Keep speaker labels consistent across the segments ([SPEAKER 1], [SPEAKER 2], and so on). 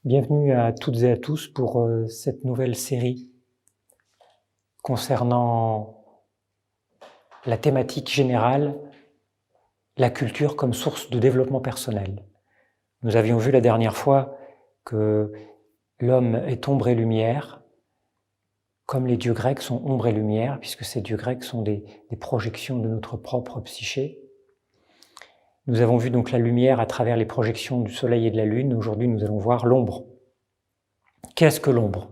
[SPEAKER 1] Bienvenue à toutes et à tous pour cette nouvelle série concernant la thématique générale, la culture comme source de développement personnel. Nous avions vu la dernière fois que l'homme est ombre et lumière, comme les dieux grecs sont ombre et lumière, puisque ces dieux grecs sont des projections de notre propre psyché. Nous avons vu donc la lumière à travers les projections du soleil et de la lune. Aujourd'hui, nous allons voir l'ombre. Qu'est-ce que l'ombre ?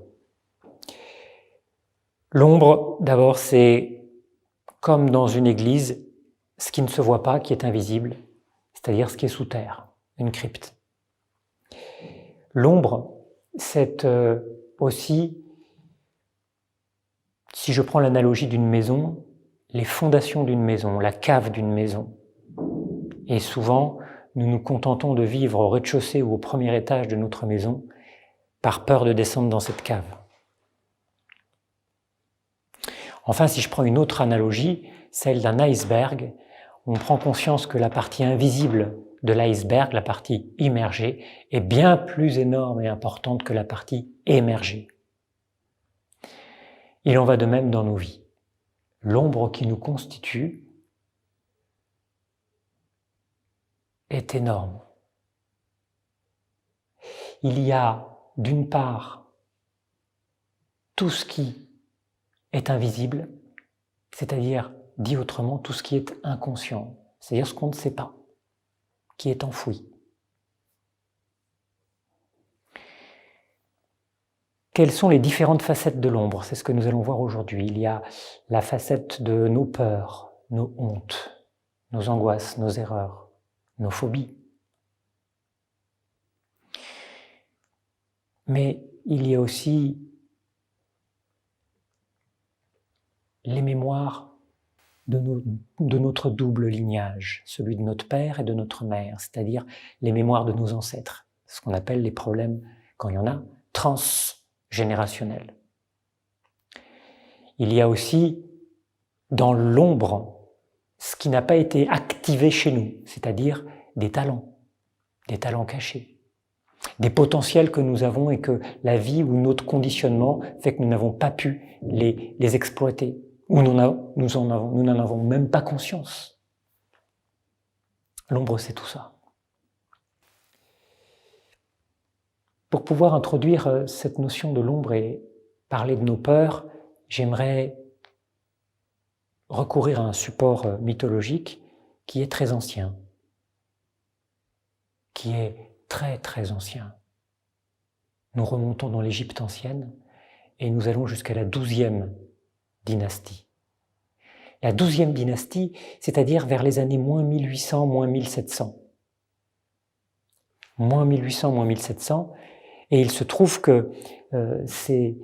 [SPEAKER 1] L'ombre, d'abord, c'est comme dans une église, ce qui ne se voit pas, qui est invisible, c'est-à-dire ce qui est sous terre, une crypte. L'ombre, c'est aussi, si je prends l'analogie d'une maison, les fondations d'une maison, la cave d'une maison. Et souvent, nous nous contentons de vivre au rez-de-chaussée ou au premier étage de notre maison par peur de descendre dans cette cave. Enfin, si je prends une autre analogie, celle d'un iceberg, on prend conscience que la partie invisible de l'iceberg, la partie immergée, est bien plus énorme et importante que la partie émergée. Il en va de même dans nos vies. L'ombre qui nous constitue est énorme. Il y a, d'une part, tout ce qui est invisible, c'est-à-dire, dit autrement, tout ce qui est inconscient, c'est-à-dire ce qu'on ne sait pas, qui est enfoui. Quelles sont les différentes facettes de l'ombre ? C'est ce que nous allons voir aujourd'hui. Il y a la facette de nos peurs, nos hontes, nos angoisses, nos erreurs, nos phobies. Mais il y a aussi les mémoires de notre double lignage, celui de notre père et de notre mère, c'est-à-dire les mémoires de nos ancêtres, ce qu'on appelle les problèmes, quand il y en a, transgénérationnels. Il y a aussi dans l'ombre ce qui n'a pas été activé chez nous, c'est-à-dire des talents cachés, des potentiels que nous avons et que la vie ou notre conditionnement fait que nous n'avons pas pu les exploiter. Ou nous n'en avons même pas conscience. L'ombre, c'est tout ça. Pour pouvoir introduire cette notion de l'ombre et parler de nos peurs, j'aimerais recourir à un support mythologique qui est très ancien, qui est très très ancien. Nous remontons dans l'Égypte ancienne et nous allons jusqu'à la 12e dynastie. La 12e dynastie, c'est-à-dire vers les années moins 1800, moins 1700. Moins 1800, moins 1700. Et il se trouve que ces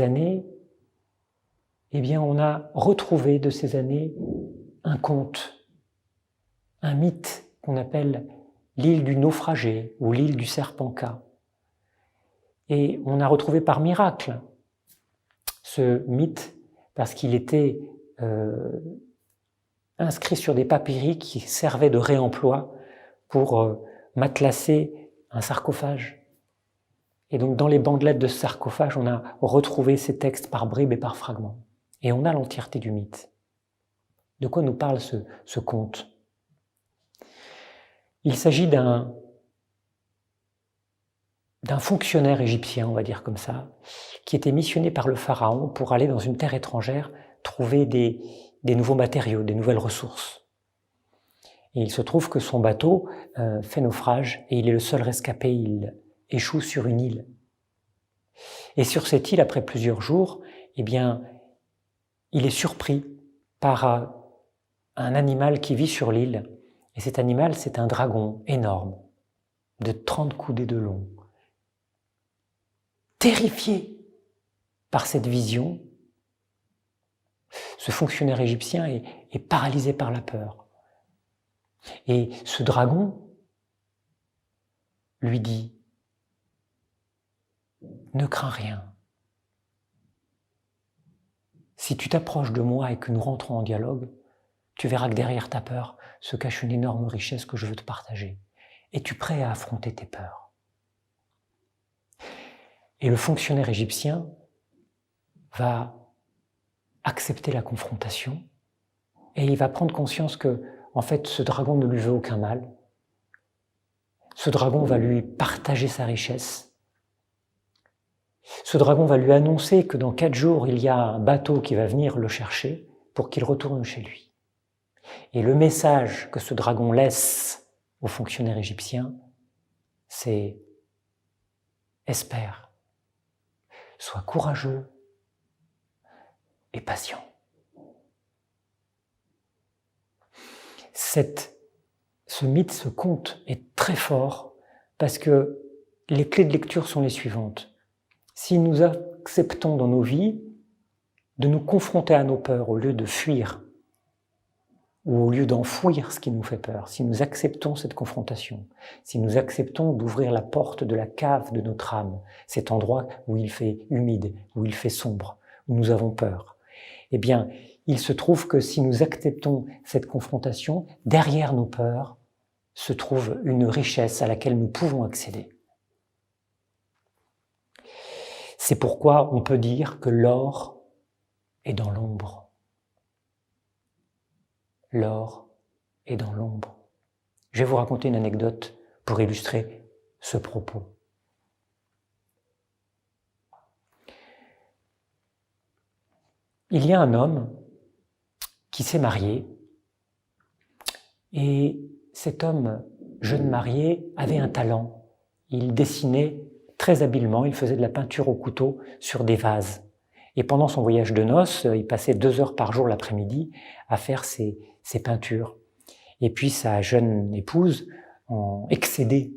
[SPEAKER 1] années, eh bien, on a retrouvé de ces années un conte, un mythe qu'on appelle l'île du naufragé ou l'île du serpent-cas. Et on a retrouvé par miracle ce mythe parce qu'il était inscrit sur des papyri qui servaient de réemploi pour matelasser un sarcophage. Et donc dans les bandelettes de ce sarcophage, on a retrouvé ces textes par bribes et par fragments. Et on a l'entièreté du mythe. De quoi nous parle ce conte ? Il s'agit d'un fonctionnaire égyptien, on va dire comme ça, qui était missionné par le pharaon pour aller dans une terre étrangère trouver des nouveaux matériaux, des nouvelles ressources. Et il se trouve que son bateau fait naufrage et il est le seul rescapé, il échoue sur une île. Et sur cette île, après plusieurs jours, eh bien, il est surpris par un animal qui vit sur l'île. Et cet animal, c'est un dragon énorme, de 30 coudées de long. Terrifié par cette vision, ce fonctionnaire égyptien est paralysé par la peur. Et ce dragon lui dit « Ne crains rien. Si tu t'approches de moi et que nous rentrons en dialogue, tu verras que derrière ta peur se cache une énorme richesse que je veux te partager. Es-tu prêt à affronter tes peurs ?» Et le fonctionnaire égyptien va accepter la confrontation et il va prendre conscience que, en fait, ce dragon ne lui veut aucun mal. Ce dragon va lui partager sa richesse. Ce dragon va lui annoncer que dans 4 jours, il y a un bateau qui va venir le chercher pour qu'il retourne chez lui. Et le message que ce dragon laisse au fonctionnaire égyptien, c'est « Espère, sois courageux et patient ». Ce mythe, ce conte est très fort parce que les clés de lecture sont les suivantes. Si nous acceptons dans nos vies de nous confronter à nos peurs au lieu de fuir ou au lieu d'enfouir ce qui nous fait peur, si nous acceptons cette confrontation, si nous acceptons d'ouvrir la porte de la cave de notre âme, cet endroit où il fait humide, où il fait sombre, où nous avons peur, eh bien, il se trouve que si nous acceptons cette confrontation, derrière nos peurs se trouve une richesse à laquelle nous pouvons accéder. C'est pourquoi on peut dire que l'or est dans l'ombre. L'or est dans l'ombre. Je vais vous raconter une anecdote pour illustrer ce propos. Il y a un homme qui s'est marié et cet homme jeune marié avait un talent. Il dessinait très habilement, il faisait de la peinture au couteau sur des vases. Et pendant son voyage de noces, il passait 2 heures par jour l'après-midi à faire ses peintures. Et puis sa jeune épouse, en excédée,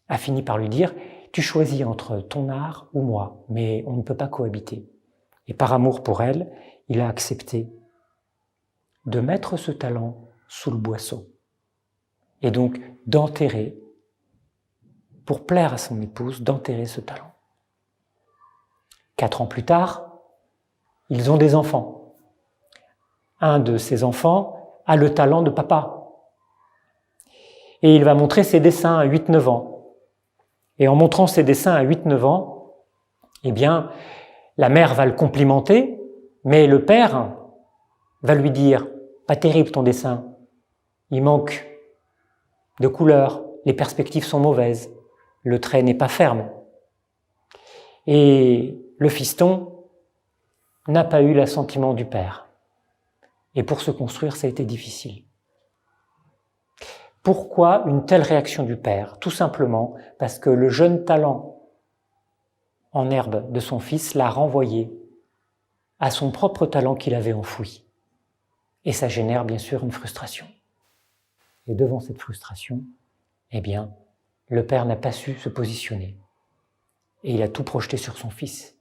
[SPEAKER 1] a fini par lui dire « Tu choisis entre ton art ou moi, mais on ne peut pas cohabiter ». Et par amour pour elle, il a accepté de mettre ce talent sous le boisseau et donc d'enterrer, pour plaire à son épouse, d'enterrer ce talent. 4 ans plus tard, ils ont des enfants. Un de ces enfants a le talent de papa. Et il va montrer ses dessins à 8-9 ans. Et en montrant ses dessins à 8-9 ans, eh bien, la mère va le complimenter, mais le père va lui dire « Pas terrible ton dessin, il manque de couleurs, les perspectives sont mauvaises, le trait n'est pas ferme. » Et le fiston n'a pas eu l'assentiment du père. Et pour se construire, ça a été difficile. Pourquoi une telle réaction du père? Tout simplement parce que le jeune talent en herbe de son fils l'a renvoyé à son propre talent qu'il avait enfoui. Et ça génère bien sûr une frustration. Et devant cette frustration, eh bien, le père n'a pas su se positionner. Et il a tout projeté sur son fils.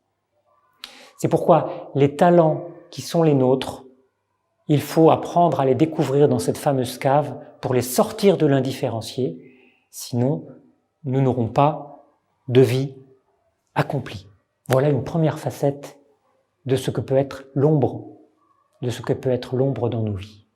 [SPEAKER 1] C'est pourquoi les talents qui sont les nôtres, il faut apprendre à les découvrir dans cette fameuse cave pour les sortir de l'indifférencié, sinon nous n'aurons pas de vie accomplie. Voilà une première facette de ce que peut être l'ombre, de ce que peut être l'ombre dans nos vies.